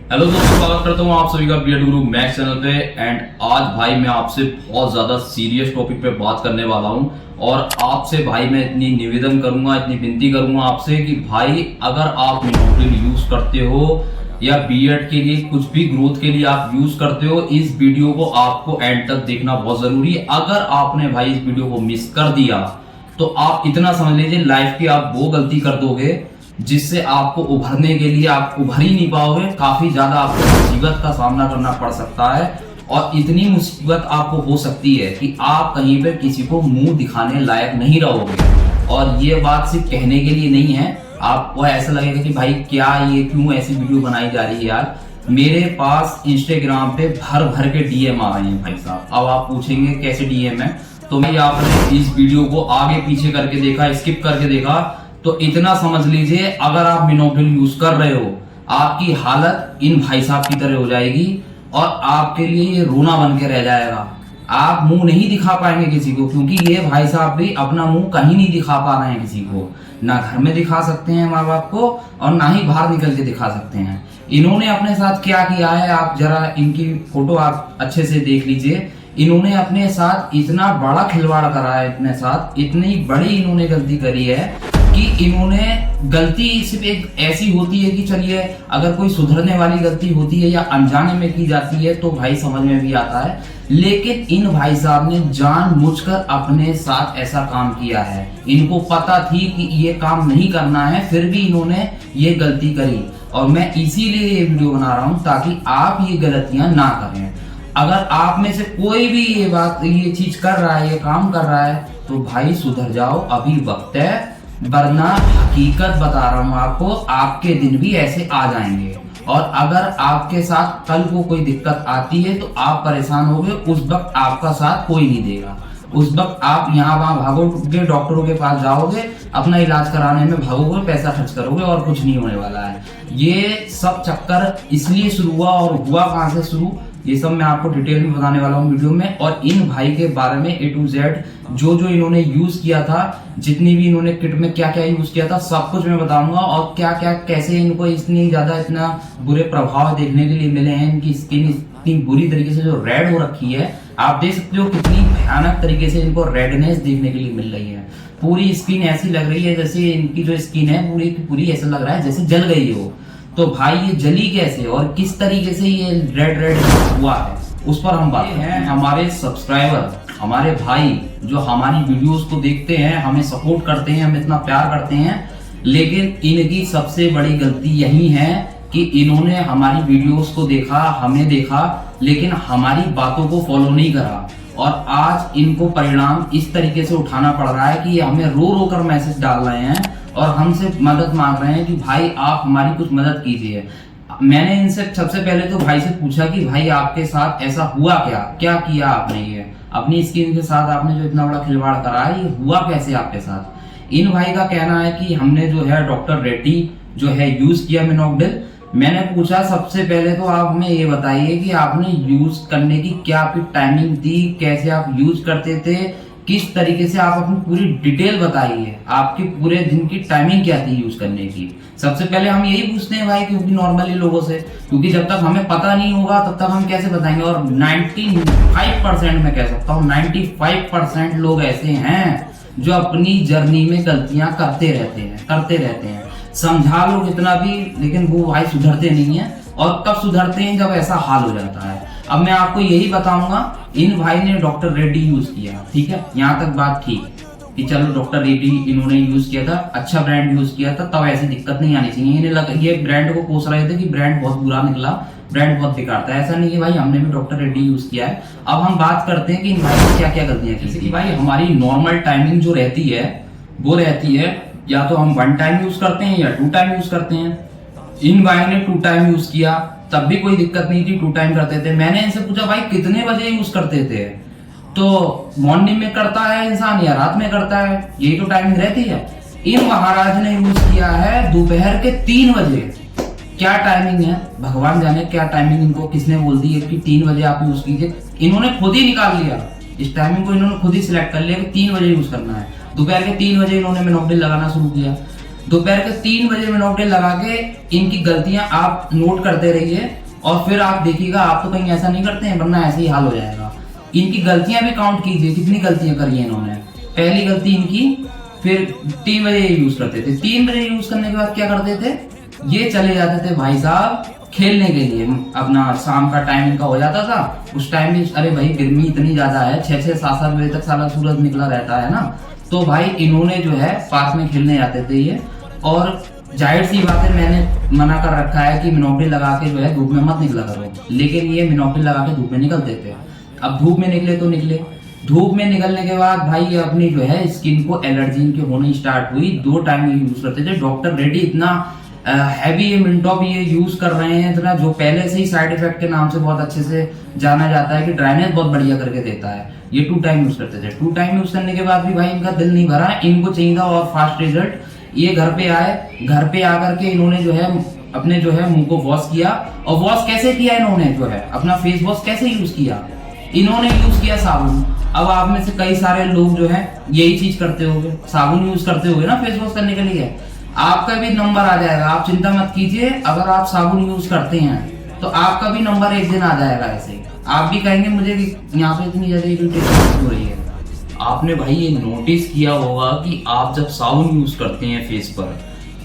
Hello दोस्तों, स्वागत करता हूँ आप सभी का बीएड गुरु मैक्स चैनल पे। एंड आज भाई मैं आपसे बहुत ज्यादा सीरियस टॉपिक पे बात करने वाला हूँ। और आपसे भाई मैं इतनी निवेदन करूंगा, इतनी विनती करूंगा आपसे कि भाई अगर आप मिनोक्सिडिल यूज करते हो या बीएड के लिए कुछ भी ग्रोथ के लिए आप यूज करते हो, इस वीडियो को आपको एंड तक देखना बहुत जरूरी है। अगर आपने भाई इस वीडियो को मिस कर दिया तो आप इतना समझ लीजिए लाइफ की आप वो गलती कर दोगे जिससे आपको उभरने के लिए आप उभर ही नहीं पाओगे। काफी ज्यादा आपको मुसीबत का सामना करना पड़ सकता है और इतनी मुसीबत आपको हो सकती है कि आप कहीं पे किसी को मुंह दिखाने लायक नहीं रहोगे। और ये बात सिर्फ कहने के लिए नहीं है, आपको ऐसा लगेगा कि भाई क्या ये क्यों ऐसी वीडियो बनाई जा रही है यार। मेरे पास इंस्टाग्राम पे भर भर के डीएम आ रहे हैं भाई साहब। अब आप पूछेंगे कैसे डीएम है, तो भाई आपने इस वीडियो को आगे पीछे करके देखा, स्किप करके देखा तो इतना समझ लीजिए अगर आप मिनोक्सिडिल यूज कर रहे हो आपकी हालत इन भाई साहब की तरह हो जाएगी और आपके लिए ये रोना बन के रह जाएगा। आप मुंह नहीं दिखा पाएंगे किसी को, क्योंकि ये भाई साहब भी अपना मुंह कहीं नहीं दिखा पा रहे हैं किसी को। ना घर में दिखा सकते हैं माँ बाप को और ना ही बाहर निकल के दिखा सकते हैं। इन्होंने अपने साथ क्या किया है आप जरा इनकी फोटो आप अच्छे से देख लीजिए। इन्होंने अपने साथ इतना बड़ा खिलवाड़ करा है, अपने साथ इतनी बड़ी इन्होंने गलती करी है कि इन्होंने गलती सिर्फ एक ऐसी होती है कि चलिए अगर कोई सुधरने वाली गलती होती है या अनजाने में की जाती है तो भाई समझ में भी आता है, लेकिन इन भाई साहब ने जानबूझकर अपने साथ ऐसा काम किया है। इनको पता थी कि ये काम नहीं करना है, फिर भी इन्होंने ये गलती करी। और मैं इसीलिए ये वीडियो बना रहा हूं ताकि आप ये गलतियां ना करें। अगर आप में से कोई भी ये चीज कर रहा है, ये काम कर रहा है, तो भाई सुधर जाओ, अभी वक्त है। वरना हकीकत बता रहा हूं आपको, आपके दिन भी ऐसे आ जाएंगे। और अगर आपके साथ कल को कोई दिक्कत आती है तो आप परेशान होगे, उस वक्त आपका साथ कोई नहीं देगा। उस वक्त आप यहाँ वहां भागोगे, डॉक्टरों के पास जाओगे, अपना इलाज कराने में भागोगे, पैसा खर्च करोगे और कुछ नहीं होने वाला है। ये सब चक्कर इसलिए शुरू हुआ और हुआ कहां से शुरू, ये सब मैं आपको डिटेल में बताने वाला हूँ वीडियो में। और इन भाई के बारे में A to Z जो जो इन्होंने यूज किया था, जितनी भी इन्होंने किट में क्या क्या यूज किया था, सब कुछ मैं बताऊंगा। और क्या क्या कैसे इनको इतना बुरे प्रभाव देखने के लिए मिले हैं। इनकी स्किन इतनी बुरी तरीके से जो रेड हो रखी है, आप देख सकते हो कितनी भयानक तरीके से इनको रेडनेस देखने के लिए मिल रही है। पूरी स्किन ऐसी लग रही है जैसे इनकी जो स्किन है पूरी की पूरी ऐसा लग रहा है जैसे जल गई हो। तो भाई ये जली कैसे और किस तरीके से ये रेड हुआ है, उस पर हम बात हैं। हमारे सब्सक्राइबर, हमारे भाई जो हमारी वीडियोस को देखते हैं, हमें सपोर्ट करते हैं, हमें इतना प्यार करते हैं, लेकिन इनकी सबसे बड़ी गलती यही है कि इन्होंने हमारी वीडियोस को देखा, हमें देखा, लेकिन हमारी बातों को फॉलो नहीं करा। और आज इनको परिणाम इस तरीके से उठाना पड़ रहा है कि हमें रो रो कर मैसेज डाल रहे हैं और हमसे मदद मांग रहे हैं कि भाई आप हमारी कुछ मदद कीजिए। मैंने इनसे सबसे पहले तो भाई से पूछा कि भाई आपके साथ ऐसा हुआ क्या किया आपने, ये अपनी स्किन के साथ आपने जो इतना बड़ा खिलवाड़ करा है, ये हुआ कैसे आपके साथ। इन भाई का कहना है कि हमने जो है डॉक्टर रेड्डी जो है यूज किया मिनोक्सिडिल। मैंने पूछा सबसे पहले तो आप हमें ये बताइए कि आपने यूज करने की क्या आपकी टाइमिंग थी, कैसे आप यूज करते थे, किस तरीके से आप अपनी पूरी डिटेल बताइए, आपके पूरे दिन की टाइमिंग क्या थी यूज करने की। सबसे पहले हम यही पूछते हैं भाई, क्योंकि नॉर्मली लोगों से, क्योंकि जब तक हमें पता नहीं होगा तब तक हम कैसे बताएंगे। और 95% मैं कह सकता हूँ 95% लोग ऐसे हैं जो अपनी जर्नी में गलतियां करते रहते हैं। समझा लो कितना भी, लेकिन वो भाई सुधरते नहीं है। और कब सुधरते हैं, जब ऐसा हाल हो जाता है। अब मैं आपको यही बताऊंगा, इन भाई ने डॉक्टर रेड्डी यूज किया, ठीक है, यहाँ तक बात ठीक कि चलो डॉक्टर रेड्डी इन्होंने यूज किया था, अच्छा ब्रांड यूज किया था, तब ऐसी दिक्कत नहीं आनी चाहिए। इन्हें लगा ये ब्रांड को कोस रहे थे कि ब्रांड बहुत बुरा निकला, ब्रांड बहुत बेकार था। ऐसा नहीं है भाई, हमने भी डॉक्टर रेड्डी यूज किया है। अब हम बात करते हैं कि इन भाई ने क्या क्या गलतियां की थी। भाई हमारी नॉर्मल टाइमिंग जो रहती है वो रहती है या तो हम 1 टाइम यूज करते हैं या 2 टाइम यूज करते हैं। इन भाई ने 2 टाइम यूज किया, तब भी कोई दिक्कत नहीं थी, 2 टाइम करते थे। मैंने इनसे पूछा भाई कितने बजे यूज करते थे, तो मॉर्निंग में करता है इंसान या रात में करता है, यही तो टाइमिंग रहती है। इन महाराज ने यूज किया है दोपहर के 3 बजे। क्या टाइमिंग है भगवान जाने, क्या टाइमिंग इनको किसने बोल दी है कि 3 बजे आप यूज कीजिए। इन्होंने खुद ही निकाल लिया, इस टाइमिंग को इन्होंने खुद ही सिलेक्ट कर लिया कि 3 बजे यूज करना है। दोपहर के 3 बजे इन्होंने मिनोक्सिडिल लगाना शुरू किया। दोपहर के 3 बजे मिनोक्सिल लगा के इनकी गलतियां आप नोट करते रहिए और फिर आप देखिएगा, आप तो कहीं ऐसा नहीं करते हैं वरना ऐसे ही हाल हो जाएगा। इनकी गलतियां भी काउंट कीजिए, कितनी गलतियां करी है इन्होंने। पहली गलती इनकी, फिर 3 बजे यूज करते थे, 3 बजे यूज करने के बाद क्या करते थे, ये चले जाते थे भाई साहब खेलने के लिए। अपना शाम का टाइम इनका हो जाता था, उस टाइम भी अरे भाई गर्मी इतनी ज्यादा है, 6-7 बजे तक सारा सूरज निकला रहता है ना, तो भाई इन्होंने जो है पार्क में खेलने जाते थे ये। और जाहिर सी बात है, मैंने मना कर रखा है कि मिनोक्सिल लगा के जो है धूप में मत निकला करो, लेकिन ये मिनोक्सिल लगा के धूप में निकलते थे। अब धूप में निकले तो निकले, धूप में निकलने के बाद भाई ये अपनी जो है स्किन को एलर्जी इनके होनी स्टार्ट हुई। 2 टाइम ये यूज करते थे। डॉक्टर रेड्डी इतना हैवी ये मिनटॉप ये यूज कर रहे हैं इतना, जो पहले से ही साइड इफेक्ट के नाम से बहुत अच्छे से जाना जाता है कि ड्राइनेस बहुत बढ़िया करके देता है, ये 2 टाइम यूज करते थे। 2 टाइम यूज करने के बाद भी भाई इनका दिल नहीं भरा, इनको चाहिए था और फास्ट रिजल्ट। ये घर पे आए, घर पे आकर के इन्होंने जो है अपने जो है मुंह को वॉश किया। और वॉश कैसे किया इन्होंने, जो है अपना फेस वॉश कैसे यूज किया, इन्होंने यूज किया साबुन। अब आप में से कई सारे लोग जो है यही चीज करते होंगे, साबुन यूज करते होंगे ना फेस वॉश करने के लिए। आपका भी नंबर आ जाएगा, आप चिंता मत कीजिए। अगर आप साबुन यूज करते हैं तो आपका भी नंबर एक दिन आ जाएगा। ऐसे आप भी कहेंगे मुझे कि यहाँ पे इतनी ज्यादा इरिटेशन हो रही है। आपने भाई ये नोटिस किया होगा कि आप जब साबुन यूज करते हैं फेस पर,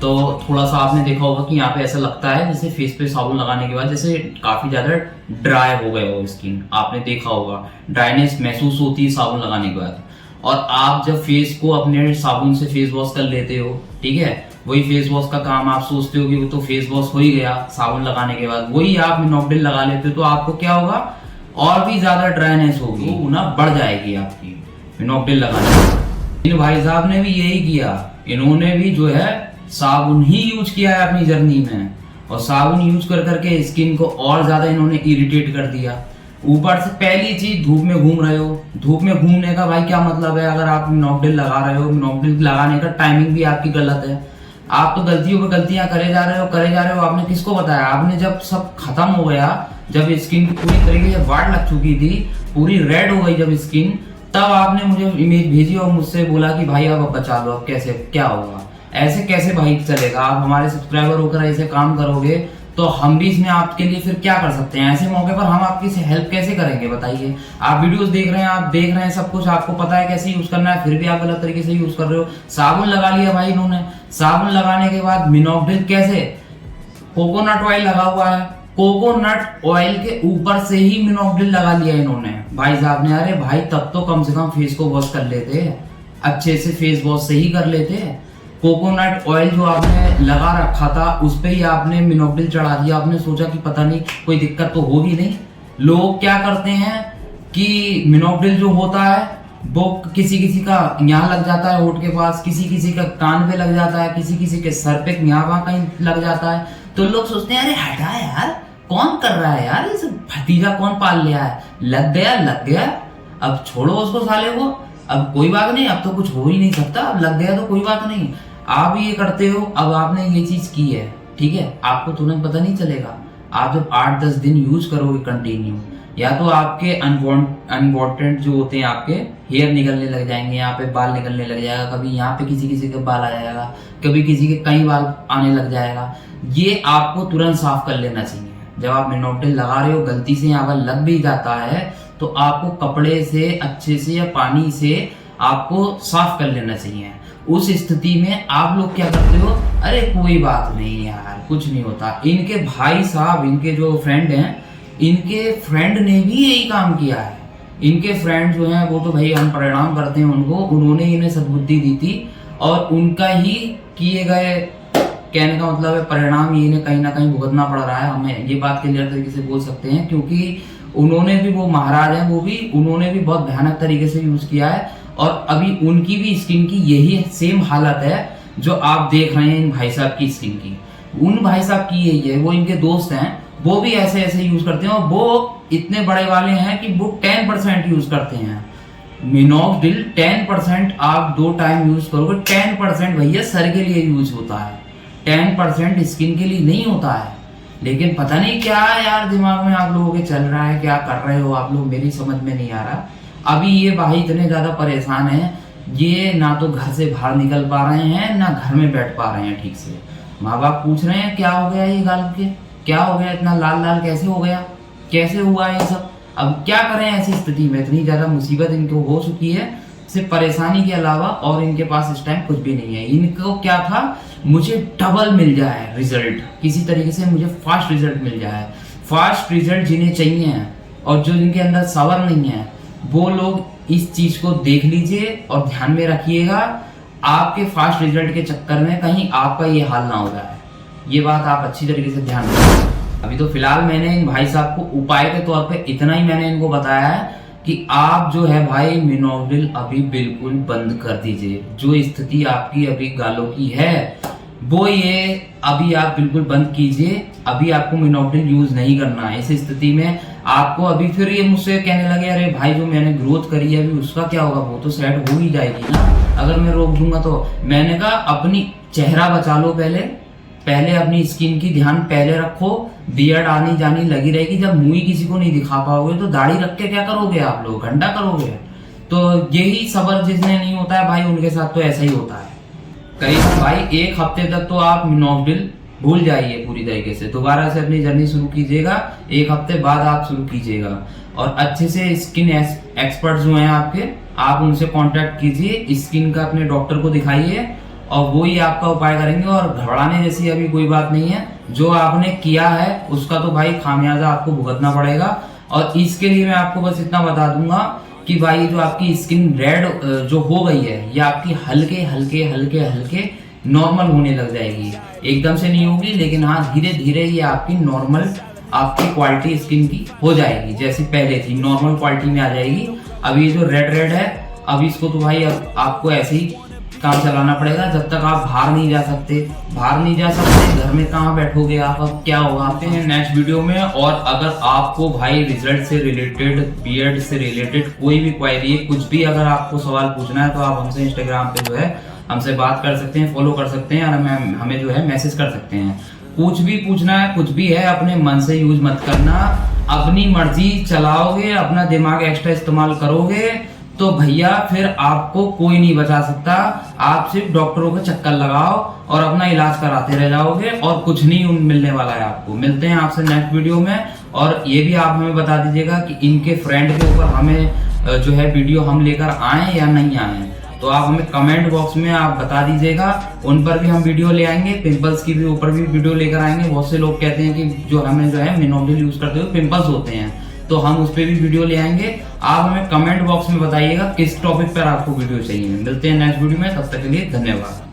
तो थोड़ा सा आपने देखा होगा कि यहाँ पे ऐसा लगता है जैसे फेस पे साबुन लगाने के बाद जैसे काफी ज्यादा ड्राई हो गए हो स्किन। आपने देखा होगा ड्राइनेस महसूस होती है साबुन लगाने के बाद। और आप जब फेस को अपने साबुन से फेस वॉश कर लेते हो, ठीक है, वही फेस वॉश का काम आप सोचते हो कि वो तो फेस वॉश हो ही गया साबुन लगाने के बाद, वही आप मिनोक्सिल लगा लेते हो तो आपको क्या होगा, और भी ज्यादा ड्राइनेस होगी, वो ना बढ़ जाएगी आपकी मिनोक्सिल लगाने के। इन भाई साहब ने भी यही किया, इन्होंने भी जो है साबुन ही यूज किया है अपनी जर्नी में, और साबुन यूज कर करके स्किन को और ज्यादा इन्होंने इरिटेट कर दिया। ऊपर से पहली चीज, धूप में घूम रहे हो। धूप में घूमने का भाई क्या मतलब है, अगर आप मिनोक्सिल लगा रहे हो, मिनोक्सिल लगाने का टाइमिंग भी आपकी गलत है। आप तो गलतियों पर गलतियां करे जा रहे हो। आपने किसको बताया, आपने जब सब खत्म हो गया, जब स्किन पूरी तरीके से वाट लग चुकी थी, पूरी रेड हो गई जब स्किन, तब आपने मुझे इमेज भेजी और मुझसे बोला कि भाई अब बचा लो, अब कैसे क्या होगा। ऐसे कैसे भाई चलेगा, आप हमारे सब्सक्राइबर होकर ऐसे काम करोगे तो हम भी इसमें आपके लिए फिर क्या कर सकते हैं। ऐसे मौके पर हम आपकी हेल्प कैसे करेंगे बताइए। आप वीडियोस देख रहे हैं, आप देख रहे हैं सब कुछ, आपको पता है कैसे यूज करना है, फिर भी आप गलत तरीके से यूज कर रहे हो। साबुन लगा लिया भाई इन्होंने, साबुन लगाने के बाद मिनोक्सिल कैसे, कोकोनट ऑयल लगा हुआ है, कोकोनट ऑयल के ऊपर से ही मिनोक्सिल लगा लिया इन्होंने भाई साहब ने। अरे भाई तब तो कम से कम फेस को वॉश कर लेते, अच्छे से फेस वॉश से ही कर लेते। कोकोनट ऑयल जो आपने लगा रखा था उस पे ही आपने मिनोक्सिल चढ़ा दिया। आपने सोचा कि पता नहीं कोई दिक्कत तो होगी नहीं। लोग क्या करते हैं कि मिनोक्सिल जो होता है वो किसी किसी का यहाँ लग जाता है होठ के पास, किसी किसी का कान पे लग जाता है, किसी किसी के सर पे यहाँ वहाँ कहीं लग जाता है। तो लोग सोचते हैं अरे हटा यार, कौन कर रहा है यार, इस भतीजा कौन पाल लिया है, लग गया, अब छोड़ो उसको साले को, अब कोई बात नहीं, अब तो कुछ हो ही नहीं सकता, अब लग गया तो कोई बात नहीं। आप ये करते हो, अब आपने ये चीज की है, ठीक है, आपको तुरंत पता नहीं चलेगा। आप जब 8-10 दिन यूज करोगे कंटिन्यू, या तो आपके अनवांटेड जो होते हैं आपके हेयर निकलने लग जाएंगे, यहाँ पे बाल निकलने लग जाएगा, कभी यहाँ पे किसी किसी के बाल आ जाएगा, कभी किसी के कई बाल आने लग जाएगा। ये आपको तुरंत साफ कर लेना चाहिए। जब आप मिनोक्सिल लगा रहे हो, गलती से यहाँ पर लग भी जाता है तो आपको कपड़े से अच्छे से या पानी से आपको साफ कर लेना चाहिए। उस स्थिति में आप लोग क्या करते हो, अरे कोई बात नहीं यार, कुछ नहीं होता। इनके भाई साहब, इनके जो फ्रेंड हैं, इनके फ्रेंड ने भी यही काम किया है। इनके फ्रेंड जो हैं वो तो भाई हम परिणाम करते हैं उनको, उन्होंने इन्हें सद्बुद्धि दी थी और उनका ही किए गए, कहने का मतलब है परिणाम ये इन्हें कहीं ना कहीं भुगतना पड़ रहा है। हमें ये बात क्लियर तरीके से बोल सकते हैं, क्योंकि उन्होंने भी, वो महाराज हैं, उन्होंने भी बहुत भयानक तरीके से यूज किया है और अभी उनकी भी स्किन की यही सेम हालत है जो आप देख रहे हैं इन भाई साहब की स्किन की। उन भाई साहब की यही है, वो इनके दोस्त हैं, वो भी ऐसे ऐसे यूज करते हैं और वो इतने बड़े वाले हैं कि वो 10% यूज करते हैं मिनोक्सिल। 10% आप 2 टाइम यूज करोगे, 10% भैया सर के लिए यूज होता है, 10% स्किन के लिए नहीं होता है। लेकिन पता नहीं क्या यार दिमाग में आप लोगों के चल रहा है, क्या कर रहे हो आप लोग, मेरी समझ में नहीं आ रहा। अभी ये भाई इतने ज्यादा परेशान हैं, ये ना तो घर से बाहर निकल पा रहे हैं, ना घर में बैठ पा रहे हैं ठीक से। माँ बाप पूछ रहे हैं क्या हो गया ये गाल के, क्या हो गया, इतना लाल लाल कैसे हो गया, कैसे हुआ ये सब। अब क्या करें ऐसी स्थिति में, इतनी ज़्यादा मुसीबत इनको हो चुकी है, सिर्फ परेशानी के अलावा और इनके पास इस टाइम कुछ भी नहीं है। इनको क्या था, मुझे डबल मिल जाए रिजल्ट, किसी तरीके से मुझे फास्ट रिजल्ट मिल जाए। फास्ट रिजल्ट जिन्हें चाहिए हैं और जो जिनके अंदर सबर नहीं है, वो लोग इस चीज को देख लीजिए और ध्यान में रखिएगा, आपके फास्ट रिजल्ट के चक्कर में कहीं आपका ये हाल ना हो जाए। ये बात आप अच्छी तरीके से ध्यान रखिए। अभी तो फिलहाल मैंने इन भाई साहब को उपाय के तौर पे इतना ही मैंने इनको बताया है कि आप जो है भाई मिनोक्सिडिल अभी बिल्कुल बंद कर दीजिए। जो स्थिति आपकी अभी गालों की है वो ये अभी आप बिल्कुल बंद कीजिए। अभी आपको मिनोक्सिडिल यूज नहीं करना है। इस स्थिति में आपको अभी फिर ये मुझसे कहने लगे अरे भाई जो मैंने ग्रोथ करी है अभी उसका क्या होगा, वो तो सेट हो ही जाएगी ना अगर मैं रोक दूंगा तो। मैंने कहा अपनी चेहरा बचा लो, पहले अपनी स्किन की ध्यान पहले रखो। बियर्ड आनी जानी लगी रहेगी, जब मुंह ही किसी को नहीं दिखा पाओगे तो दाढ़ी रख के क्या करोगे आप लोग, घंटा करोगे। तो यही सबर जिसने नहीं होता है भाई उनके साथ तो ऐसा ही होता है। करीबन भाई 1 हफ्ते तक तो आप मिनोक्सिडिल भूल जाइए पूरी तरीके से, दोबारा से अपनी जर्नी शुरू कीजिएगा। 1 हफ्ते बाद आप शुरू कीजिएगा और अच्छे से स्किन एक्सपर्ट जो हैं आपके, आप उनसे कांटेक्ट कीजिए, स्किन का अपने डॉक्टर को दिखाइए और वो ही आपका उपाय करेंगे। और घबराने जैसी अभी कोई बात नहीं है, जो आपने किया है उसका तो भाई खामियाजा आपको भुगतना पड़ेगा। और इसके लिए मैं आपको बस इतना बता दूंगा कि भाई जो आपकी स्किन रेड जो हो गई है ये आपकी हल्के हल्के हल्के हल्के नॉर्मल होने लग जाएगी। एकदम से नहीं होगी लेकिन हाँ धीरे धीरे ये आपकी नॉर्मल आपकी क्वालिटी स्किन की हो जाएगी, जैसी पहले थी नॉर्मल क्वालिटी में आ जाएगी। अब ये जो रेड है अब इसको तो भाई अब आपको ऐसे ही काम चलाना पड़ेगा जब तक आप बाहर नहीं जा सकते। घर में कहाँ बैठोगे आप, अब क्या होगा। आते हैं नेक्स्ट वीडियो में। और अगर आपको भाई रिजल्ट से रिलेटेड, बियर्ड से रिलेटेड कोई भी क्वेरी है, कुछ भी अगर आपको सवाल पूछना है तो आप हमसे इंस्टाग्राम पे जो है हमसे बात कर सकते हैं, फॉलो कर सकते हैं और हमें जो है मैसेज कर सकते हैं। कुछ भी पूछना है, कुछ भी है, अपने मन से यूज मत करना। अपनी मर्जी चलाओगे, अपना दिमाग एक्स्ट्रा इस्तेमाल करोगे तो भैया फिर आपको कोई नहीं बचा सकता। आप सिर्फ डॉक्टरों के चक्कर लगाओ और अपना इलाज कराते रह जाओगे और कुछ नहीं मिलने वाला है आपको। मिलते हैं आपसे नेक्स्ट वीडियो में। और ये भी आप हमें बता दीजिएगा कि इनके फ्रेंड के ऊपर हमें जो है वीडियो हम लेकर आए या नहीं आए, तो आप हमें कमेंट बॉक्स में आप बता दीजिएगा। उन पर भी हम वीडियो ले आएंगे, पिंपल्स की भी ऊपर भी वीडियो लेकर आएंगे। बहुत से लोग कहते हैं कि जो हमें जो है मिनोक्सिडिल यूज करते हुए पिंपल्स होते हैं, तो हम उस पर भी वीडियो ले आएंगे। आप हमें कमेंट बॉक्स में बताइएगा किस टॉपिक पर आपको वीडियो चाहिए। मिलते हैं नेक्स्ट वीडियो में, तब तक के लिए धन्यवाद।